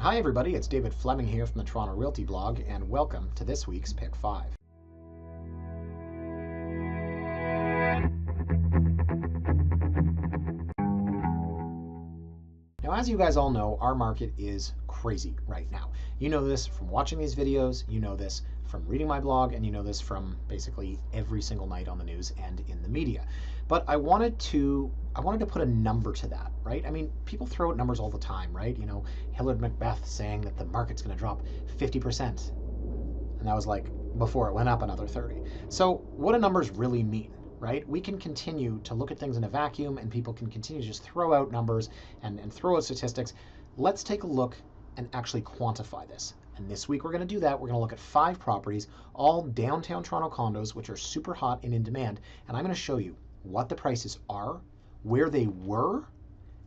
Hi everybody, it's David Fleming here from the Toronto Realty blog, and welcome to this week's Pick 5. Now, as you guys all know, our market is crazy right now. You know this from watching these videos, you know this from reading my blog, and you know this from basically every single night on the news and in the media. But I wanted to put a number to that, right? I mean, people throw out numbers all the time, right? You know, Hillard Macbeth saying that the market's going to drop 50%. And that was like before it went up another 30. So what do numbers really mean? Right? We can continue to look at things in a vacuum and people can continue to just throw out numbers and throw out statistics. Let's take a look and actually quantify this. And this week we're going to do that. We're going to look at 5 properties, all downtown Toronto condos, which are super hot and in demand. And I'm going to show you what the prices are, where they were,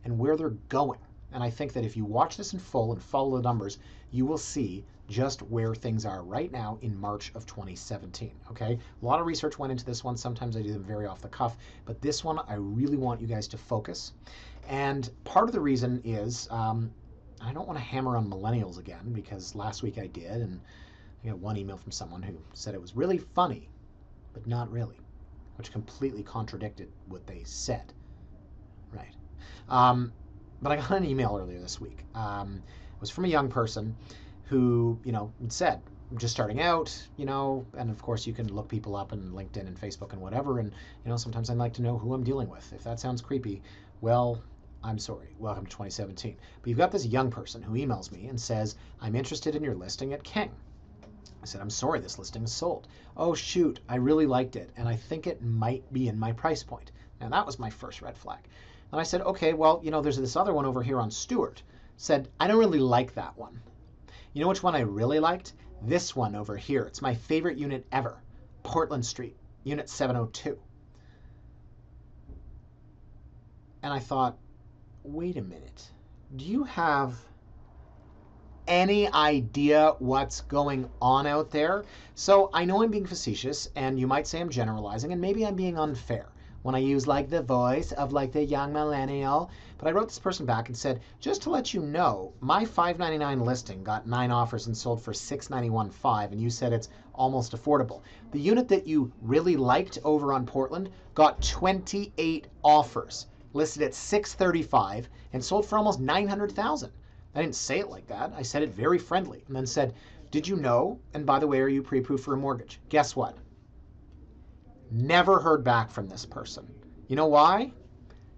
and where they're going. And I think that if you watch this in full and follow the numbers, you will see just where things are right now in March of 2017, okay? A lot of research went into this one. Sometimes I do them very off the cuff, but this one I really want you guys to focus. And part of the reason is I don't want to hammer on millennials again, because last week I did, and I got one email from someone who said it was really funny, but not really, which completely contradicted what they said, right? But I got an email earlier this week. It was from a young person who, said, I'm just starting out, and of course you can look people up in LinkedIn and Facebook and whatever, and, sometimes I'd like to know who I'm dealing with. If that sounds creepy, well, I'm sorry. Welcome to 2017. But you've got this young person who emails me and says, I'm interested in your listing at King. I said, I'm sorry, this listing is sold. Oh, shoot, I really liked it, and I think it might be in my price point. And that was my first red flag. And I said, okay, well, there's this other one over here on Stewart. Said, I don't really like that one. You know which one I really liked? This one over here. It's my favorite unit ever. Portland Street, unit 702. And I thought, wait a minute. Do you have any idea what's going on out there? So I know I'm being facetious, and you might say I'm generalizing, and maybe I'm being unfair when I use like the voice of like the young millennial. But I wrote this person back and said, just to let you know, my $599 listing got 9 offers and sold for $691.5, and you said it's almost affordable. The unit that you really liked over on Portland got 28 offers, listed at $635, and sold for almost $900,000. I didn't say it like that. I said it very friendly, and then said, did you know, and by the way, are you pre-approved for a mortgage? Guess what? Never heard back from this person. You know why?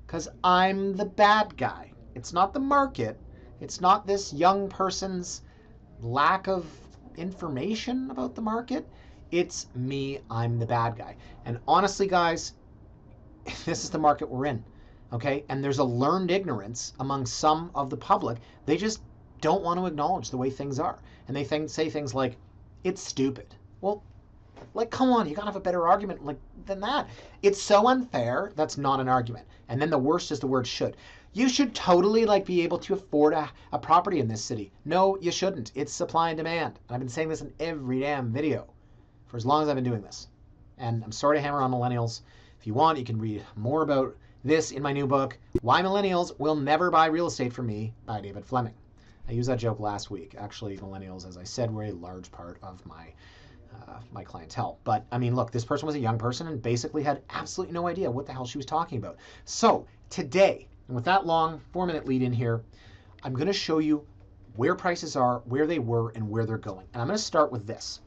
Because I'm the bad guy. It's not the market. It's not this young person's lack of information about the market. It's me. I'm the bad guy. And honestly, guys, this is the market we're in. Okay? And there's a learned ignorance among some of the public. They just don't want to acknowledge the way things are. And they say things like, it's stupid. Well, like, come on, you gotta have a better argument than that. It's so unfair, that's not an argument. And then the worst is the word should. You should totally be able to afford a property in this city. No, you shouldn't. It's supply and demand. And I've been saying this in every damn video for as long as I've been doing this. And I'm sorry to hammer on millennials. If you want, you can read more about this in my new book, Why Millennials Will Never Buy Real Estate From Me by David Fleming. I used that joke last week. Actually, millennials, as I said, were a large part of my clientele. But I mean, look, this person was a young person and basically had absolutely no idea what the hell she was talking about. So today, and with that long 4-minute lead in here, I'm going to show you where prices are, where they were, and where they're going. And I'm going to start with this.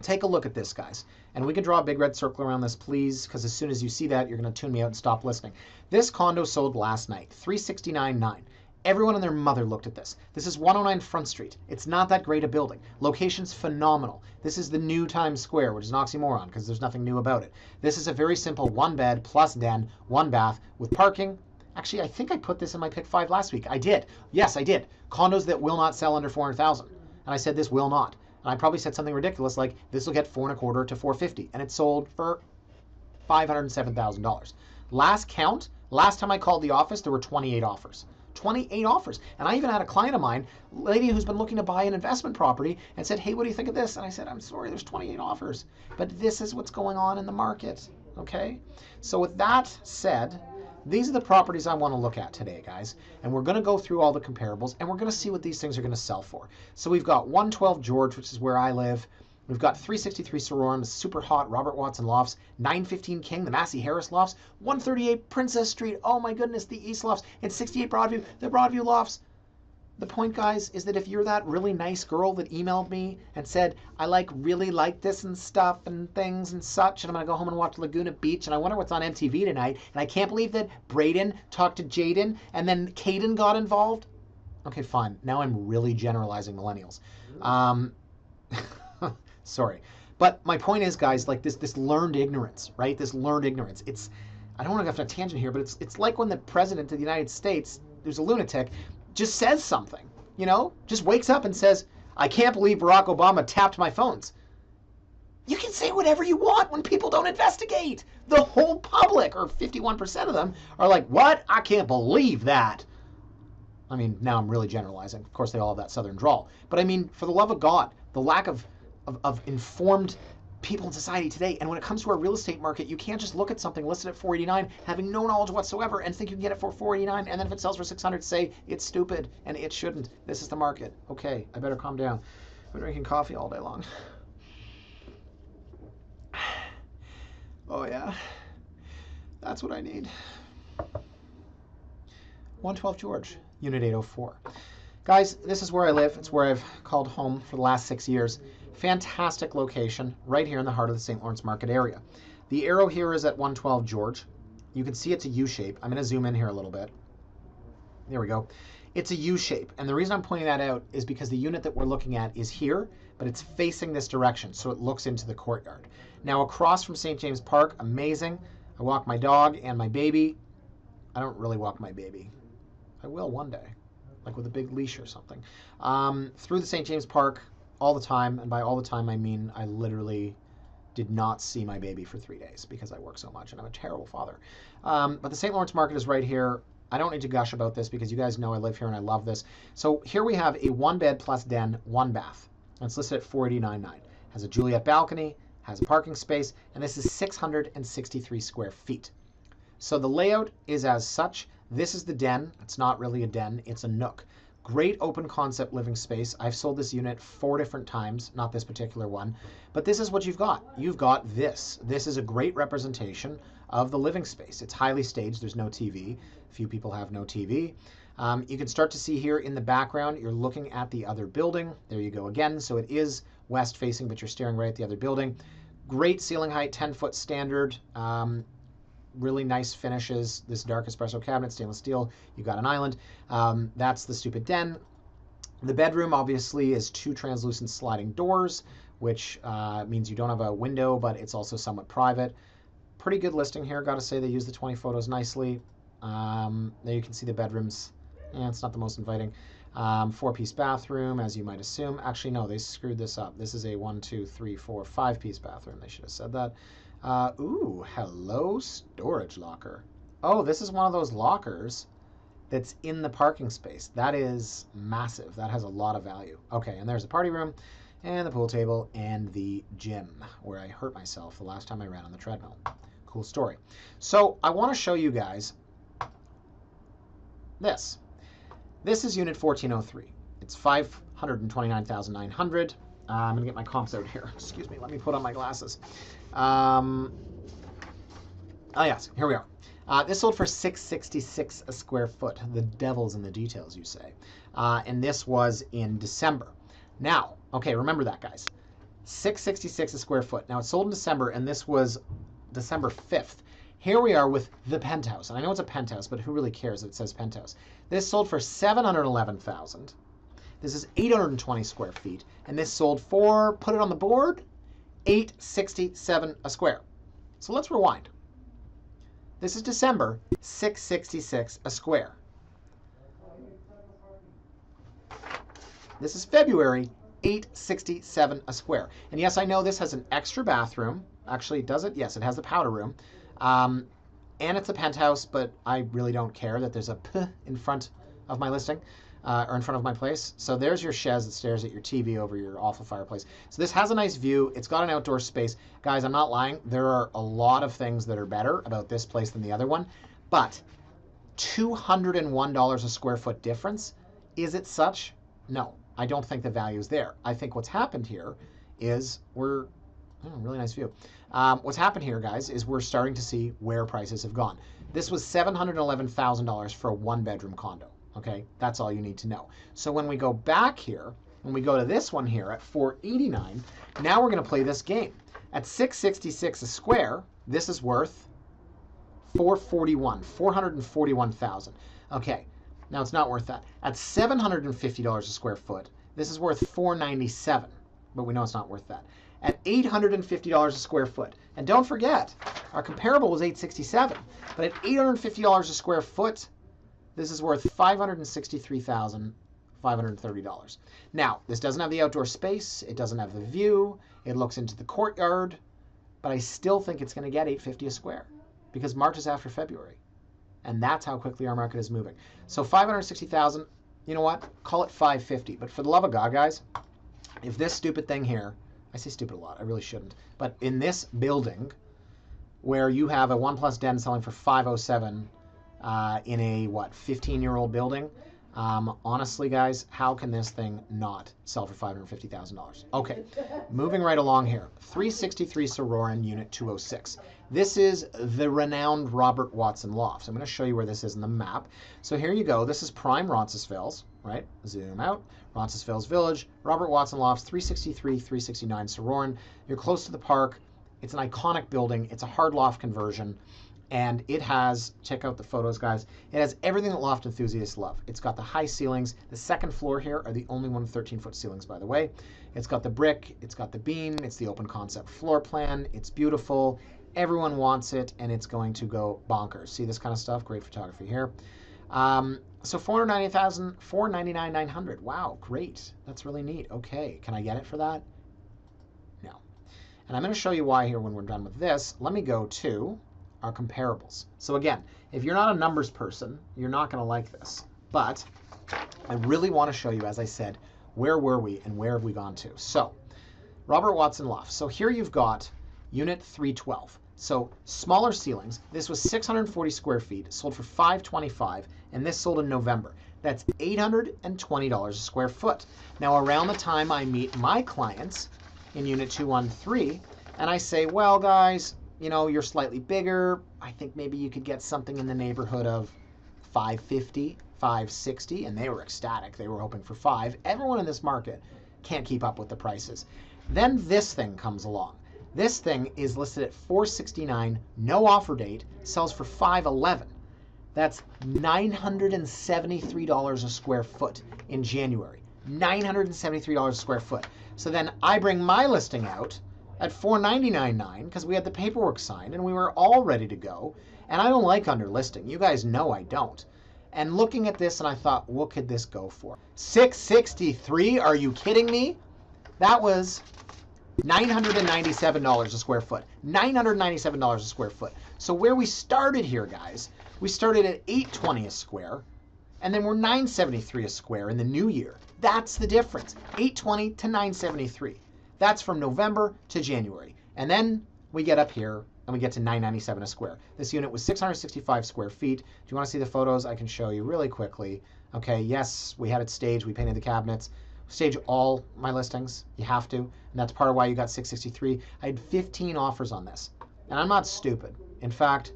Take a look at this, guys. And we can draw a big red circle around this, please, because as soon as you see that, you're going to tune me out and stop listening. This condo sold last night, $369,900. Everyone and their mother looked at this. This is 109 Front Street. It's not that great a building. Location's phenomenal. This is the new Times Square, which is an oxymoron because there's nothing new about it. This is a very simple 1-bed plus den, 1 bath with parking. Actually, I think I put this in my pick 5 last week. I did. Yes, I did. Condos that will not sell under $400,000. And I said this will not. And I probably said something ridiculous like this will get $425,000 to $450,000, and it sold for $507,000. Last count, last time I called the office, there were 28 offers. 28 offers. And I even had a client of mine, a lady who's been looking to buy an investment property, and said, hey, what do you think of this? And I said, I'm sorry, there's 28 offers. But this is what's going on in the market, okay? So with that said, These are the properties I want to look at today, guys. And we're going to go through all the comparables, and we're going to see what these things are going to sell for. So we've got 112 George, which is where I live. We've got 363 Sorauren, the super hot Robert Watson lofts, 915 King, the Massey Harris lofts, 138 Princess Street, oh my goodness, the East lofts, and 68 Broadview, the Broadview lofts. The point, guys, is that if you're that really nice girl that emailed me and said, I really like this and stuff and things and such, and I'm going to go home and watch Laguna Beach, and I wonder what's on MTV tonight, and I can't believe that Braden talked to Jaden, and then Caden got involved. Okay, fine. Now I'm really generalizing millennials. Sorry. But my point is, guys, like this learned ignorance, right? This learned ignorance. I don't want to go off on a tangent here, but it's like when the president of the United States, who's a lunatic, just says something, just wakes up and says, I can't believe Barack Obama tapped my phones. You can say whatever you want when people don't investigate. The whole public, or 51% of them, are like, what? I can't believe that. I mean, now I'm really generalizing. Of course, they all have that southern drawl. But I mean, for the love of God, the lack of informed people in society today. And when it comes to our real estate market, you can't just look at something listed at 489, having no knowledge whatsoever, and think you can get it for 489, and then if it sells for 600, say it's stupid and it shouldn't. This is the market. Okay, I better calm down. I've been drinking coffee all day long. Oh yeah, that's what I need. 112 George, Unit 804. Guys, this is where I live. It's where I've called home for the last 6 years. Fantastic location right here in the heart of the St. Lawrence Market area. The arrow here is at 112 George. You can see it's a U shape. I'm going to zoom in here a little bit. There we go. It's a U shape. And the reason I'm pointing that out is because the unit that we're looking at is here, but it's facing this direction, so it looks into the courtyard. Now across from St. James Park, amazing. I walk my dog and my baby. I don't really walk my baby. I will one day, like with a big leash or something. Through the St. James Park all the time, and by all the time I mean I literally did not see my baby for 3 days because I work so much and I'm a terrible father. But the St. Lawrence Market is right here. I don't need to gush about this because you guys know I live here and I love this. So here we have a 1-bed plus den, 1 bath. And it's listed at $489.9. Has a Juliet balcony, has a parking space, and this is 663 square feet. So the layout is as such. This is the den. It's not really a den, it's a nook. Great open concept living space. I've sold this unit 4 different times, not this particular one, but this is what you've got. You've got this. This is a great representation of the living space. It's highly staged. There's no TV. Few people have no TV. You can start to see here in the background, you're looking at the other building. There you go again. So it is west facing, but you're staring right at the other building. Great ceiling height, 10-foot standard. Really nice finishes. This dark espresso cabinet, stainless steel. You got an island. That's the stupid den. The bedroom obviously is 2 translucent sliding doors, which means you don't have a window, but it's also somewhat private. Pretty good listing here. Got to say they use the 20 photos nicely. There you can see the bedrooms. Yeah, it's not the most inviting. 4-piece bathroom, as you might assume. Actually, no, they screwed this up. This is a 1, 2, 3, 4, 5-piece bathroom. They should have said that. Ooh, hello, storage locker. Oh, this is one of those lockers that's in the parking space. That is massive. That has a lot of value. Okay, and there's the party room and the pool table and the gym where I hurt myself the last time I ran on the treadmill. Cool story. So I want to show you guys this. This is unit 1403. It's 529,900. I'm going to get my comps out here. Excuse me. Let me put on my glasses. Oh, yes. Here we are. This sold for $666 a square foot. The devil's in the details, you say. And this was in December. Now, okay, remember that, guys. $666 a square foot. Now, it sold in December, and this was December 5th. Here we are with the penthouse. And I know it's a penthouse, but who really cares if it says penthouse? This sold for $711,000. This is 820 square feet. And this sold for, put it on the board, $867 a square. So let's rewind. This is December, $666 a square. This is February, $867 a square. And yes, I know this has an extra bathroom. Actually, does it? Yes, it has the powder room. And it's a penthouse, but I really don't care that there's a P in front of my listing, or in front of my place. So there's your chaise that stares at your TV over your awful fireplace. So this has a nice view. It's got an outdoor space. Guys, I'm not lying. There are a lot of things that are better about this place than the other one. But $201 a square foot difference. Is it such? No, I don't think the value is there. I think what's happened here is really nice view. What's happened here, guys, is we're starting to see where prices have gone. This was $711,000 for a one-bedroom condo. Okay, that's all you need to know. So when we go back here, when we go to this one here at $489, now we're going to play this game. At $666 a square, this is worth $441,000. Okay, now it's not worth that. At $750 a square foot, this is worth $497, but we know it's not worth that. At $850 a square foot, and don't forget, our comparable was $867, but at $850 a square foot, this is worth $563,530. Now, this doesn't have the outdoor space, it doesn't have the view, it looks into the courtyard, but I still think it's going to get $850 a square because March is after February, and that's how quickly our market is moving. So $560,000, you know what? Call it $550. But for the love of God, guys, if this stupid thing here, I say stupid a lot, I really shouldn't, but in this building where you have a 1+ den selling for $507 in a, 15-year-old building, honestly, guys, how can this thing not sell for $550,000? Okay, moving right along here. 363 Sorauren, Unit 206. This is the renowned Robert Watson Lofts. I'm going to show you where this is in the map. So here you go. This is prime Roncesvalles, right? Zoom out. Roncesvalles Village, Robert Watson Lofts, 363, 369 Sorauren. You're close to the park. It's an iconic building. It's a hard loft conversion. And it has, check out the photos, guys, it has everything that loft enthusiasts love. It's got the high ceilings. The second floor here are the only one with 13-foot ceilings, by the way. It's got the brick, it's got the beam, it's the open concept floor plan. It's beautiful. Everyone wants it, and it's going to go bonkers. See this kind of stuff? Great photography here. So $490,000, $499,900. Wow, great. That's really neat. Okay, can I get it for that? No. And I'm going to show you why here when we're done with this. Let me go to our comparables. So again, if you're not a numbers person, you're not going to like this. But I really want to show you, as I said, where were we and where have we gone to. So Robert Watson Loft. So here you've got Unit 312. So smaller ceilings. This was 640 square feet, sold for $525, and this sold in November. That's $820 a square foot. Now around the time I meet my clients in Unit 213, and I say, well, guys, you know, you're slightly bigger. I think maybe you could get something in the neighborhood of $550, $560, and they were ecstatic. They were hoping for $5. Everyone in this market can't keep up with the prices. Then this thing comes along. This thing is listed at $469, no offer date, sells for $511. That's $973 a square foot in January. $973 a square foot. So then I bring my listing out at $499.9 because we had the paperwork signed and we were all ready to go. And I don't like underlisting. You guys know I don't. And looking at this, and I thought, what could this go for? $663? Are you kidding me? That was $997 a square foot. $997 a square foot. So where we started here, guys, we started at $820 a square, and then we're $973 a square in the new year. That's the difference. $820 to $973. That's from November to January. And then we get up here and we get to $997 a square. This unit was 665 square feet. Do you want to see the photos? I can show you really quickly. Okay, yes, we had it staged. We painted the cabinets. Stage all my listings. You have to. And that's part of why you got 663. I had 15 offers on this. And I'm not stupid. In fact,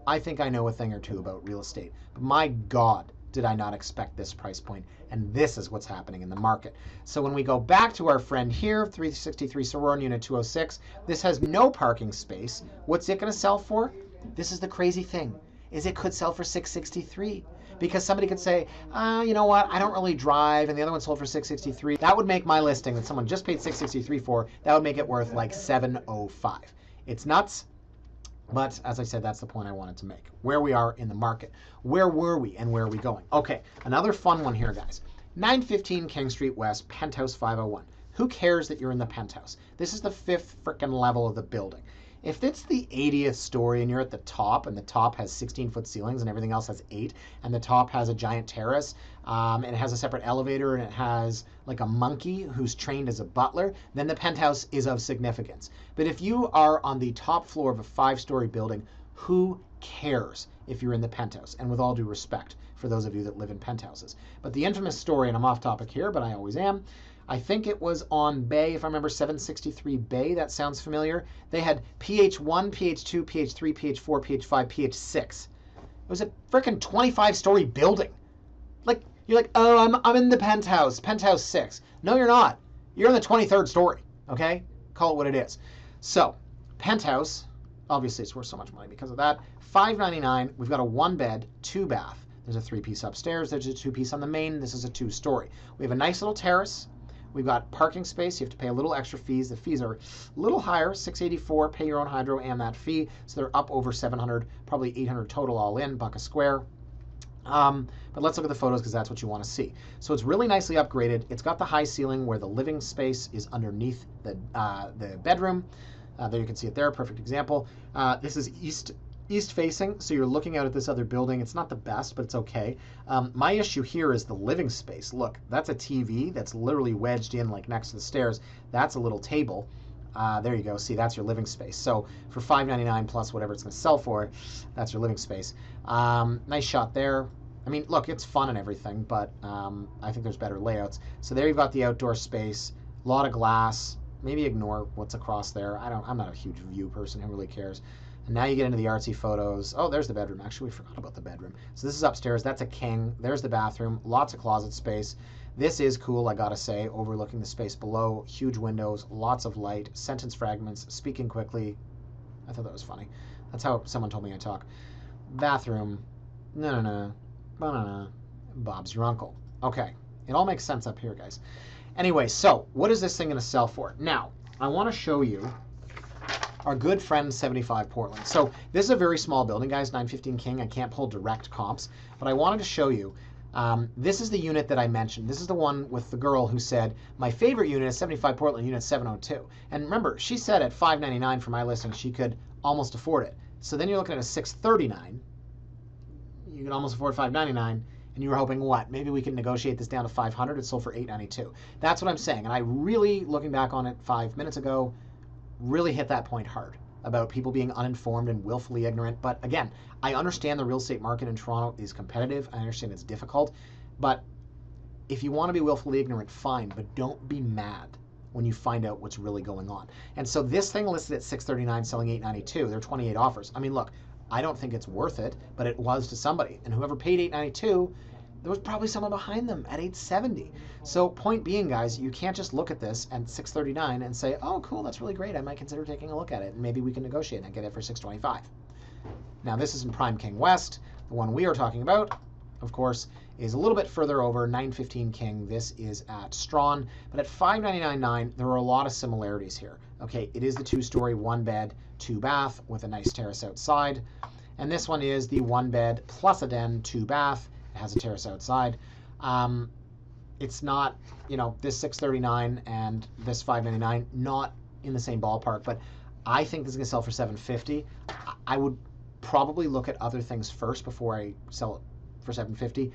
I think I know a thing or two about real estate. But my God, did I not expect this price point. And this is what's happening in the market. So when we go back to our friend here, 363 Sorauren, Unit 206, this has no parking space. What's it going to sell for? This is the crazy thing, is it could sell for $663. Because somebody could say, you know what, I don't really drive, and the other one sold for $663. That would make my listing that someone just paid $663 for, that would make it worth like $705. It's nuts. But as I said, that's the point I wanted to make. Where we are in the market. Where were we and where are we going? Okay, another fun one here, guys. 915 King Street West, Penthouse 501. Who cares that you're in the penthouse? This is the 5th frickin' level of the building. If it's the 80th story and you're at the top, and the top has 16-foot ceilings and everything else has 8, and the top has a giant terrace, and it has a separate elevator, and it has like a monkey who's trained as a butler, then the penthouse is of significance. But if you are on the top floor of a 5-story building Who cares if you're in the penthouse? And with all due respect for those of you that live in penthouses. But the infamous story, and I'm off topic here, but I always am, I think it was on Bay, if I remember 763 Bay, that sounds familiar. They had PH1, PH2, PH3, PH4, PH5, PH6. It was a freaking 25-story building. Like, you're like, oh, I'm in the penthouse 6. No, you're not. You're in the 23rd story, okay? Call it what it is. So, penthouse, obviously it's worth so much money because of that. $599, we've got a 1-bed, 2-bath. There's a 3-piece upstairs. There's a 2-piece on the main. This is a 2-story. We have a nice little terrace. We've got parking space. You have to pay a little extra fees. The fees are a little higher, $684, pay your own hydro and that fee. So they're up over $700, probably $800 total all in, $1 a square. But let's look at the photos because that's what you want to see. So it's really nicely upgraded. It's got the high ceiling where the living space is underneath the bedroom. There you can see it there, perfect example. This is east facing, so you're looking out at this other building. It's not the best, but it's okay. My issue here is the living space. Look, that's a TV that's literally wedged in like next to the stairs. That's a little table. There you go. See, that's your living space. So for $599 plus whatever it's going to sell for, that's your living space. Nice shot there. I mean, look, it's fun and everything, but I think there's better layouts. So there you've got the outdoor space, a lot of glass. Maybe ignore what's across there. I'm not a huge view person. Who really cares? And now you get into the artsy photos. Oh, there's the bedroom. Actually, we forgot about the bedroom. So this is upstairs. That's a king. There's the bathroom. Lots of closet space. This is cool, I gotta say, overlooking the space below. Huge windows, lots of light, sentence fragments, speaking quickly. I thought that was funny. That's how someone told me I talk. Bathroom. No. Banana. Bob's your uncle. Okay, it all makes sense up here, guys. Anyway, so what is this thing gonna sell for? Now, I wanna show you our good friend 75 Portland. So this is a very small building, guys, 915 King. I can't pull direct comps, but I wanted to show you. This is the unit that I mentioned. This is the one with the girl who said, my favorite unit is 75 Portland, unit 702. And remember, she said at $599 for my listing, she could almost afford it. So then you're looking at a $639. You can almost afford $599. And you were hoping what? Maybe we can negotiate this down to $500. It sold for $892. That's what I'm saying. And I really, looking back on it 5 minutes ago, really hit that point hard about people being uninformed and willfully ignorant. But again, I understand the real estate market in Toronto is competitive. I understand it's difficult. But if you want to be willfully ignorant, fine. But don't be mad when you find out what's really going on. And so this thing listed at $639, selling $892. There are 28 offers. I mean, look, I don't think it's worth it, but it was to somebody. And whoever paid $892, there was probably someone behind them at $870. So point being, guys, you can't just look at this at $639 and say, oh, cool, that's really great. I might consider taking a look at it, and maybe we can negotiate and get it for $625. Now, this is in Prime King West. The one we are talking about, of course, is a little bit further over, 915 King. This is at Strawn. But at $599.9, there are a lot of similarities here. Okay, it is the 2-story, 1-bed, 2-bath with a nice terrace outside. And this one is the 1-bed plus a den, 2-bath. Has a terrace outside. It's not, this $639 and this $599, not in the same ballpark, but I think this is gonna sell for $750. I would probably look at other things first before I sell it for $750.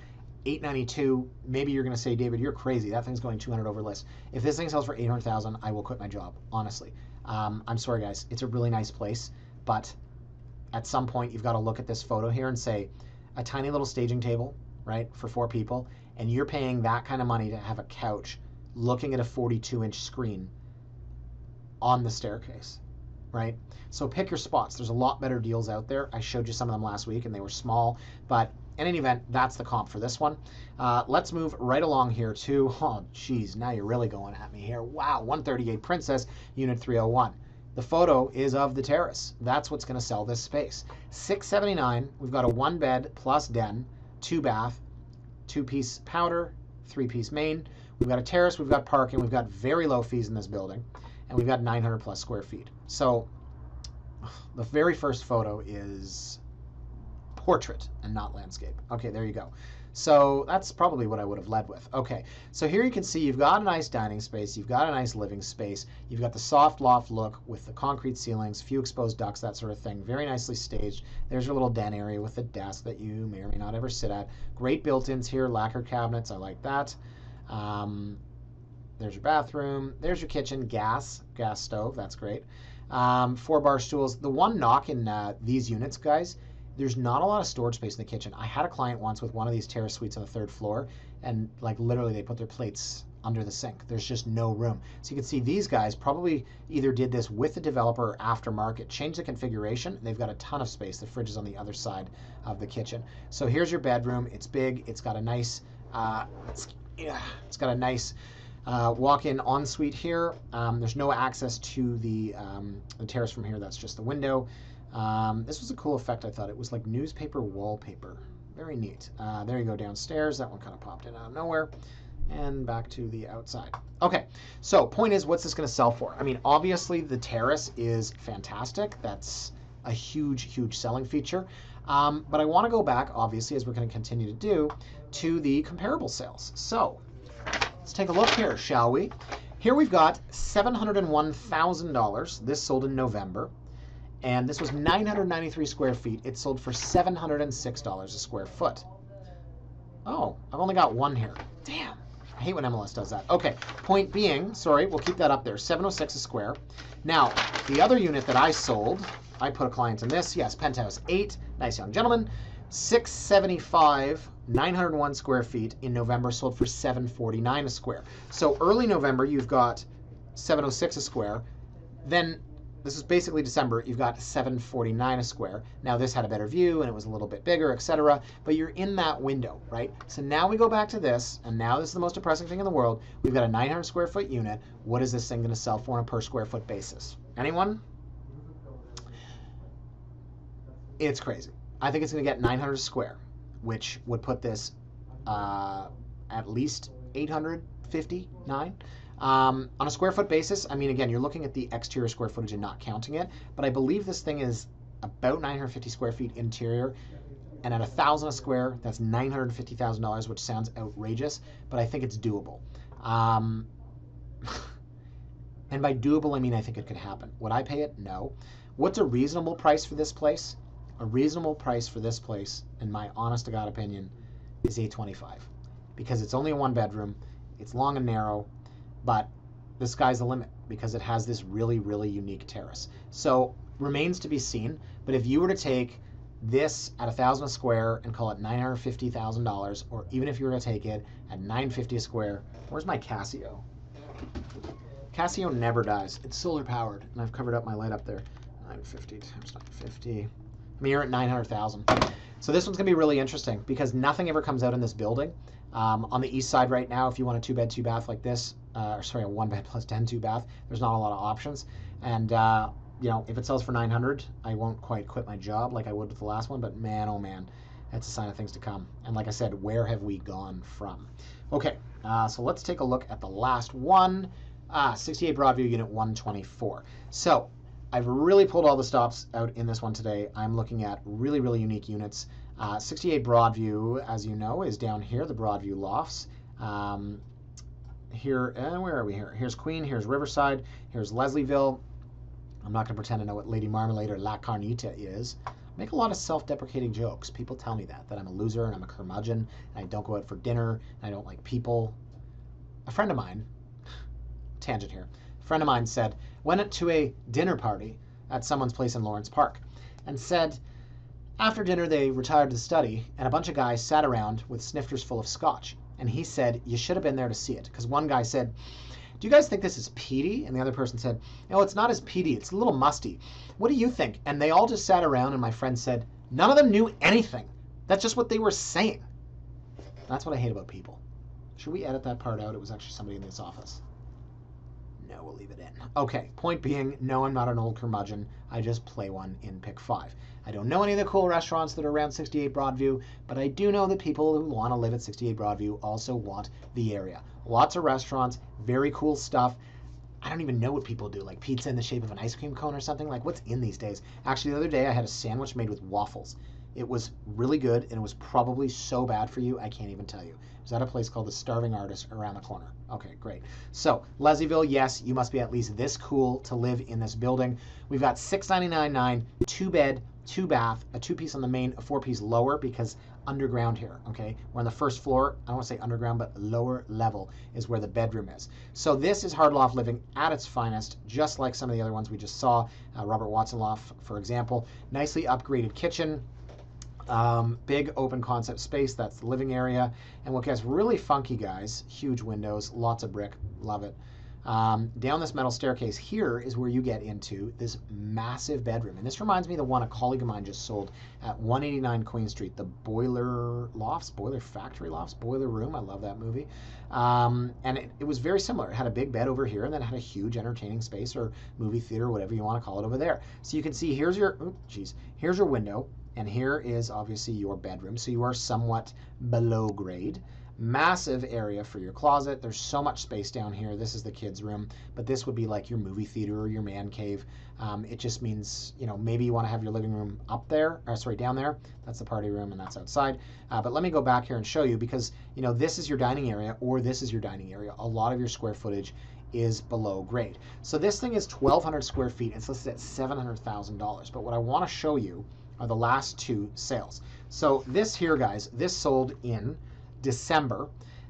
$892, maybe you're gonna say, David, you're crazy. That thing's going 200 over list. If this thing sells for $800,000, I will quit my job, honestly. I'm sorry, guys. It's a really nice place, but at some point you've got to look at this photo here and say, a tiny little staging table, right, for 4 people, and you're paying that kind of money to have a couch looking at a 42-inch screen on the staircase, right? So pick your spots. There's a lot better deals out there. I showed you some of them last week, and they were small, but in any event, that's the comp for this one. Let's move right along here to, oh, geez, now you're really going at me here. Wow, 138 Princess, Unit 301. The photo is of the terrace. That's what's going to sell this space. $679. We've got a 1-bed plus den, 2-bath, 2-piece powder, 3-piece main. We've got a terrace. We've got parking. We've got very low fees in this building, and we've got 900 plus square feet. So the very first photo is portrait and not landscape. Okay, there you go. So that's probably what I would have led with. Okay, so here you can see you've got a nice dining space, you've got a nice living space, you've got the soft loft look with the concrete ceilings, few exposed ducts, that sort of thing. Very nicely staged. There's your little den area with the desk that you may or may not ever sit at. Great built-ins here, lacquer cabinets, I like that. There's your bathroom. There's your kitchen, gas stove, that's great. 4 bar stools. The one knock in these units, guys, there's not a lot of storage space in the kitchen. I had a client once with one of these terrace suites on the 3rd floor, and like literally they put their plates under the sink. There's just no room. So you can see these guys probably either did this with the developer or aftermarket, changed the configuration. They've got a ton of space. The fridge is on the other side of the kitchen. So here's your bedroom. It's big. It's got a nice, walk-in ensuite here. There's no access to the terrace from here. That's just the window. This was a cool effect, I thought. It was like newspaper wallpaper. Very neat. There you go downstairs. That one kind of popped in out of nowhere. And back to the outside. Okay, so point is, what's this going to sell for? I mean, obviously the terrace is fantastic. That's a huge, huge selling feature. But I want to go back, obviously, as we're going to continue to do, to the comparable sales. So let's take a look here, shall we? Here we've got $701,000. This sold in November. And this was 993 square feet. It sold for $706 a square foot. Oh, I've only got one here. Damn. I hate when MLS does that. Okay, point being, sorry, we'll keep that up there, 706 a square. Now, the other unit that I sold, I put a client in this, yes, penthouse 8, nice young gentleman, 675, 901 square feet in November, sold for 749 a square. So early November, you've got 706 a square. Then this is basically December, you've got 749 a square. Now this had a better view and it was a little bit bigger, etc. But you're in that window, right? So now we go back to this, and now this is the most depressing thing in the world. We've got a 900 square foot unit. What is this thing going to sell for on a per square foot basis? Anyone? It's crazy. I think it's going to get 900 square, which would put this at least 859. On a square foot basis, I mean, again, you're looking at the exterior square footage and not counting it, but I believe this thing is about 950 square feet interior, and at $1,000 a square, that's $950,000, which sounds outrageous, but I think it's doable. And by doable, I mean I think it could happen. Would I pay it? No. What's a reasonable price for this place? A reasonable price for this place, in my honest to God opinion, is $825, because it's only a 1-bedroom, it's long and narrow, but the sky's the limit because it has this really, really unique terrace. So remains to be seen. But if you were to take this at $1,000 a square and call it $950,000, or even if you were to take it at $950 a square, where's my Casio? Casio never dies. It's solar powered, and I've covered up my light up there. 950 times 950. I mean, you're at 900,000. So this one's gonna be really interesting because nothing ever comes out in this building. On the east side right now, if you want a 2-bed, 2-bath like this, a 1-bed plus den 2-bath, there's not a lot of options. And you know, if it sells for 900, I won't quite quit my job like I would with the last one, but man, oh man, that's a sign of things to come. And like I said, where have we gone from? Okay, so let's take a look at the last one, 68 Broadview, unit 124. So I've really pulled all the stops out in this one today. I'm looking at really, really unique units. 68 Broadview, as you know, is down here, the Broadview Lofts. Here, where are we here? Here's Queen, here's Riverside, here's Leslieville. I'm not going to pretend to know what Lady Marmalade or La Carnita is. I make a lot of self-deprecating jokes. People tell me that I'm a loser and I'm a curmudgeon, and I don't go out for dinner, and I don't like people. A friend of mine, tangent here, a friend of mine said, went to a dinner party at someone's place in Lawrence Park, and said, after dinner they retired to the study, and a bunch of guys sat around with snifters full of scotch. And he said, you should have been there to see it. Because one guy said, do you guys think this is peaty? And the other person said, no, it's not as peaty. It's a little musty. What do you think? And they all just sat around, and my friend said, none of them knew anything. That's just what they were saying. That's what I hate about people. Should we edit that part out? It was actually somebody in this office. No, we'll leave it in. Okay, point being, no, I'm not an old curmudgeon. I just play one in Pick 5. I don't know any of the cool restaurants that are around 68 Broadview, but I do know that people who want to live at 68 Broadview also want the area. Lots of restaurants, very cool stuff. I don't even know what people do, like pizza in the shape of an ice cream cone or something. Like, what's in these days? Actually, the other day I had a sandwich made with waffles. It was really good, and it was probably so bad for you, I can't even tell you. It was at a place called the Starving Artist around the corner. Okay, great. So, Leslieville, yes, you must be at least this cool to live in this building. We've got $699.9, 2-bed, 2 bath, a 2-piece on the main, a 4-piece lower, because underground here, okay? We're on the first floor. I don't want to say underground, but lower level is where the bedroom is. So this is hard loft living at its finest, just like some of the other ones we just saw. Robert Watson loft, for example. Nicely upgraded kitchen. Big open concept space. That's the living area. And what gets really funky, guys, huge windows, lots of brick, love it. Down this metal staircase here is where you get into this massive bedroom. And this reminds me of the one a colleague of mine just sold at 189 Queen Street, the Boiler Lofts, Boiler Factory Lofts, Boiler Room. I love that movie. And it was very similar. It had a big bed over here, and then it had a huge entertaining space or movie theater, whatever you want to call it, over there. So you can see here's your, here's your window, and here is obviously your bedroom. So you are somewhat below grade. Massive area for your closet. There's so much space down here. This is the kids' room, but this would be like your movie theater or your man cave. It just means, you know, maybe you want to have your living room up there, or sorry, down there. That's the party room, and that's outside. But let me go back here and show you, because, you know, this is your dining area, or this is your dining area. A lot of your square footage is below grade. So this thing is 1,200 square feet. It's listed at $700,000. But what I want to show you are the last 2 sales. So this here, guys, this sold in December.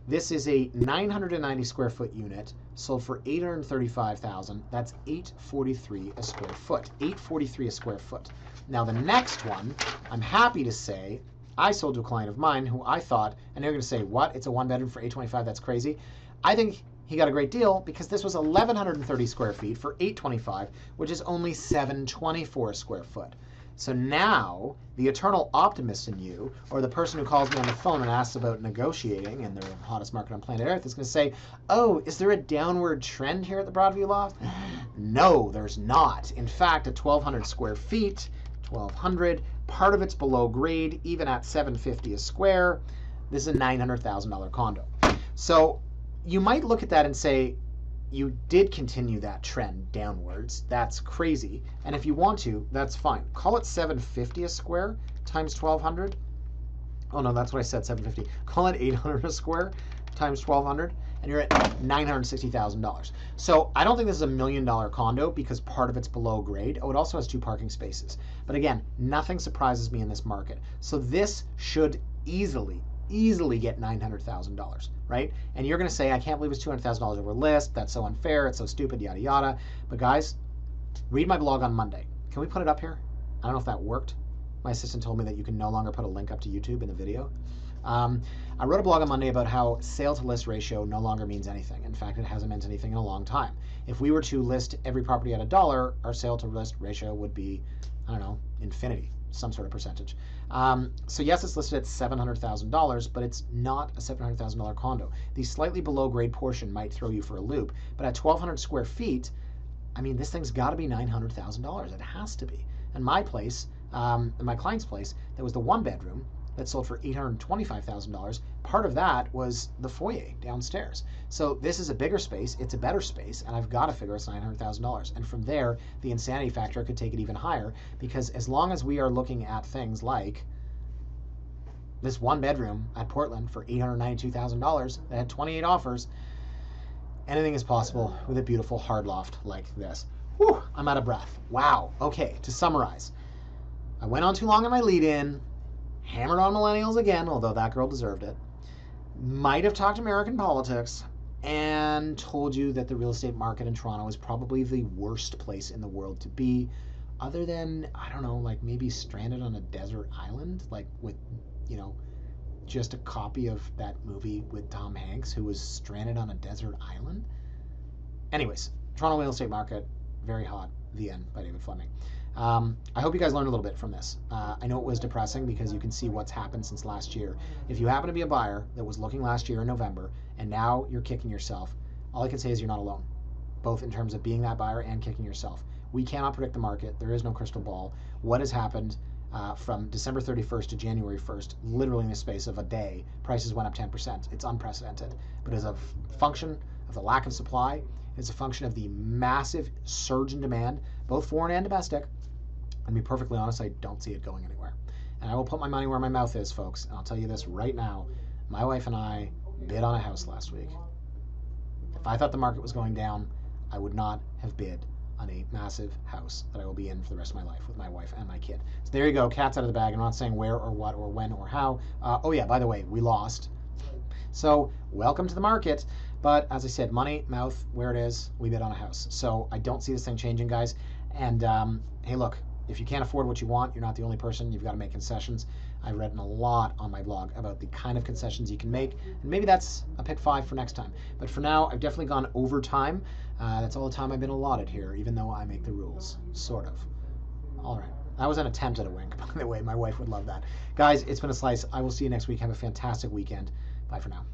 This is a 990 square foot unit, sold for $835,000. That's $843 a square foot. $843 a square foot. Now the next one, I'm happy to say, I sold to a client of mine who I thought, and they're going to say, what? It's a 1-bedroom for $825? That's crazy. I think he got a great deal, because this was 1,130 square feet for $825, which is only $724 a square foot. So now, the eternal optimist in you, or the person who calls me on the phone and asks about negotiating in the hottest market on planet Earth, is going to say, oh, is there a downward trend here at the Broadview Loft? No, there's not. In fact, at 1,200 square feet, 1,200, part of it's below grade, even at $750 a square. This is a $900,000 condo. So you might look at that and say, you did continue that trend downwards. That's crazy. And if you want to, that's fine. Call it $750 a square times 1,200. Oh no, that's what I said, $750. Call it $800 a square times 1,200, and you're at $960,000. So I don't think this is a $1 million condo, because part of it's below grade. Oh, it also has 2 parking spaces. But again, nothing surprises me in this market. So this should easily get $900,000, right? And you're going to say, I can't believe it's $200,000 over list. That's so unfair. It's so stupid, yada, yada. But guys, read my blog on Monday. Can we put it up here? I don't know if that worked. My assistant told me that you can no longer put a link up to YouTube in the video. I wrote a blog on Monday about how sale to list ratio no longer means anything. In fact, it hasn't meant anything in a long time. If we were to list every property at $1, our sale to list ratio would be, I don't know, infinity, some sort of percentage. So yes, it's listed at $700,000, but it's not a $700,000 condo. The slightly below grade portion might throw you for a loop, but at 1,200 square feet, I mean, this thing's got to be $900,000. It has to be. And my place, my client's place, that was the 1-bedroom that sold for $825,000. Part of that was the foyer downstairs. So this is a bigger space, it's a better space, and I've got to figure it's $900,000. And from there, the insanity factor could take it even higher, because as long as we are looking at things like this 1-bedroom at Portland for $892,000 that had 28 offers, anything is possible with a beautiful hard loft like this. Whew, I'm out of breath. Wow. Okay, to summarize, I went on too long in my lead-in, hammered on millennials again, although that girl deserved it, might have talked American politics, and told you that the real estate market in Toronto is probably the worst place in the world to be, other than, I don't know, like maybe stranded on a desert island, like with, you know, just a copy of that movie with Tom Hanks, who was stranded on a desert island. Anyways, Toronto real estate market, very hot. The End by David Fleming. I hope you guys learned a little bit from this. I know it was depressing, because you can see what's happened since last year. If you happen to be a buyer that was looking last year in November, and now you're kicking yourself, all I can say is you're not alone, both in terms of being that buyer and kicking yourself. We cannot predict the market. There is no crystal ball. What has happened from December 31st to January 1st, literally in the space of a day, prices went up 10%. It's unprecedented. But as a function of the lack of supply, it's a function of the massive surge in demand, both foreign and domestic. And to be perfectly honest, I don't see it going anywhere. And I will put my money where my mouth is, folks. And I'll tell you this right now. My wife and I bid on a house last week. If I thought the market was going down, I would not have bid on a massive house that I will be in for the rest of my life with my wife and my kid. So there you go, cat's out of the bag. I'm not saying where or what or when or how. Oh yeah, by the way, we lost. So welcome to the market. But as I said, money, mouth, where it is, we bid on a house. So I don't see this thing changing, guys. And hey, look, if you can't afford what you want, you're not the only person. You've got to make concessions. I've written a lot on my blog about the kind of concessions you can make. And maybe that's a pick 5 for next time. But for now, I've definitely gone over time. That's all the time I've been allotted here, even though I make the rules. Sort of. All right. That was an attempt at a wink, by the way. My wife would love that. Guys, it's been a slice. I will see you next week. Have a fantastic weekend. Bye for now.